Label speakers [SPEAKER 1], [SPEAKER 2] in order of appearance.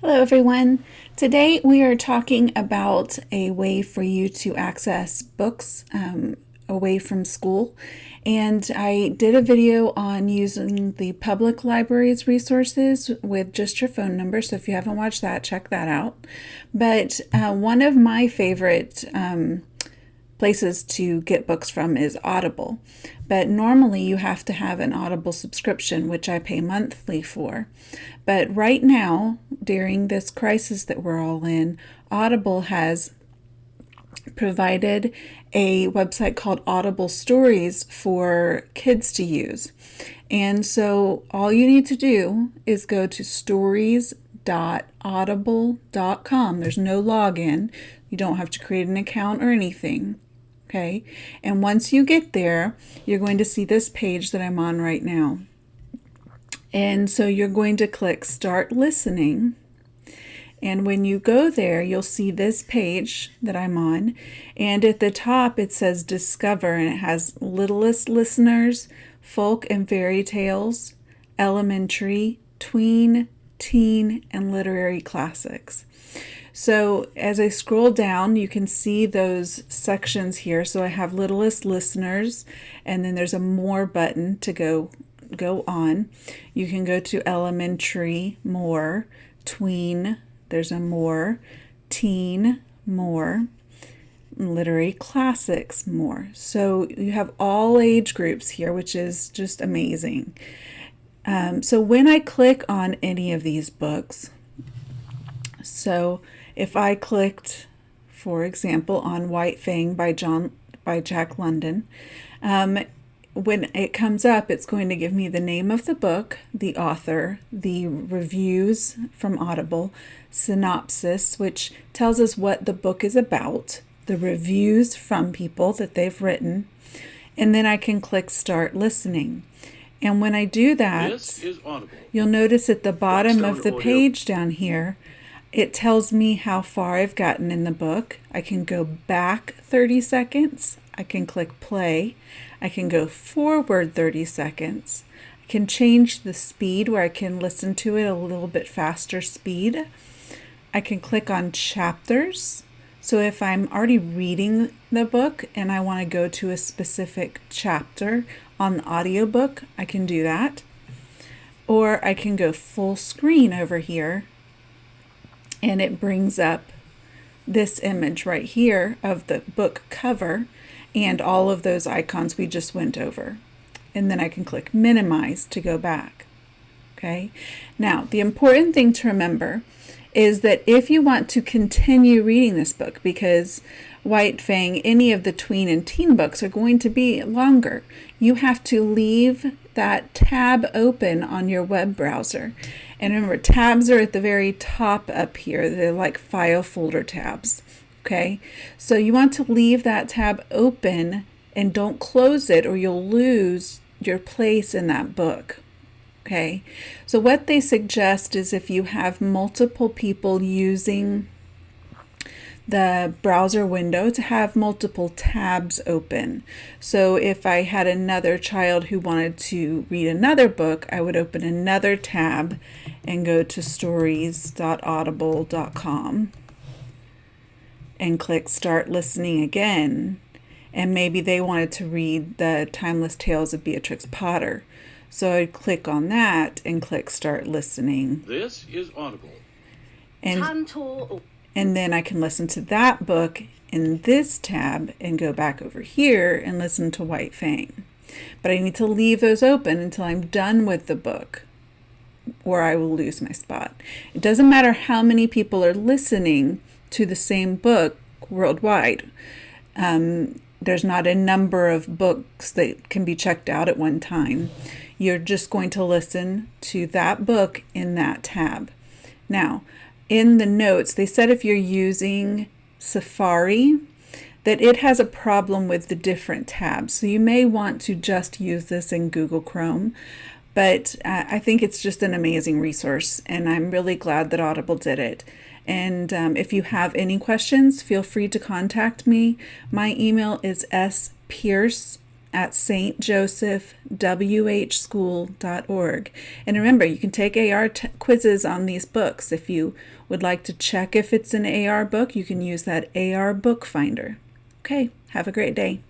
[SPEAKER 1] Hello, everyone. Today we are talking about a way for you to access books away from school. And I did a video on using the public library's resources with just your phone number. So if you haven't watched that, check that out. But one of my favorite places to get books from is Audible. But normally you have to have an Audible subscription, which I pay monthly for. But right now, during this crisis that we're all in, Audible has provided a website called Audible Stories for kids to use. And so all you need to do is go to stories.audible.com. There's no login. You don't have to create an account or anything. Okay, and once you get there, you're going to see this page that I'm on right now. And so you're going to click Start Listening. And when you go there, you'll see this page that I'm on. And at the top, it says Discover, and it has Littlest Listeners, Folk and Fairy Tales, Elementary, Tween, Teen, and Literary Classics. So as I scroll down, you can see those sections here. So I have Littlest Listeners, and then there's a More button to go on. You can go to Elementary, More, Tween, there's a More, Teen, More, Literary Classics, More. So you have all age groups here, which is just amazing. So when I click on any of these books, so if I clicked, for example, on White Fang by Jack London, when it comes up, it's going to give me the name of the book, the author, the reviews from Audible, synopsis, which tells us what the book is about, the reviews from people that they've written, and then I can click Start Listening. And when I do that, you'll notice at the bottom of the page down here, it tells me how far I've gotten in the book. I can go back 30 seconds. I can click play. I can go forward 30 seconds. I can change the speed where I can listen to it a little bit faster speed. I can click on chapters. So if I'm already reading the book and I want to go to a specific chapter on the audiobook, I can do that. Or I can go full screen over here, and it brings up this image right here of the book cover and all of those icons we just went over. And then I can click minimize to go back. Okay. Now, the important thing to remember is that if you want to continue reading this book, because White Fang, any of the tween and teen books are going to be longer, you have to leave that tab open on your web browser. And remember, tabs are at the very top up here. They're like file folder tabs. Okay, so you want to leave that tab open and don't close it or you'll lose your place in that book. Okay, so what they suggest is if you have multiple people using the browser window to have multiple tabs open. So if I had another child who wanted to read another book, I would open another tab and go to stories.audible.com and click Start Listening again. And maybe they wanted to read the Timeless Tales of Beatrix Potter. So I'd click on that and click Start Listening.
[SPEAKER 2] This is Audible.
[SPEAKER 1] And then I can listen to that book in this tab and go back over here and listen to White Fang. But I need to leave those open until I'm done with the book, or I will lose my spot. It doesn't matter how many people are listening to the same book worldwide. There's not a number of books that can be checked out at one time. You're just going to listen to that book in that tab. Now, in the notes, they said if you're using Safari, that it has a problem with the different tabs. So you may want to just use this in Google Chrome. But I think it's just an amazing resource, and I'm really glad that Audible did it. And if you have any questions, feel free to contact me. My email is spierce at stjosephwhschool.org. And remember, you can take AR quizzes on these books. If you would like to check if it's an AR book, you can use that AR book finder. Okay, have a great day.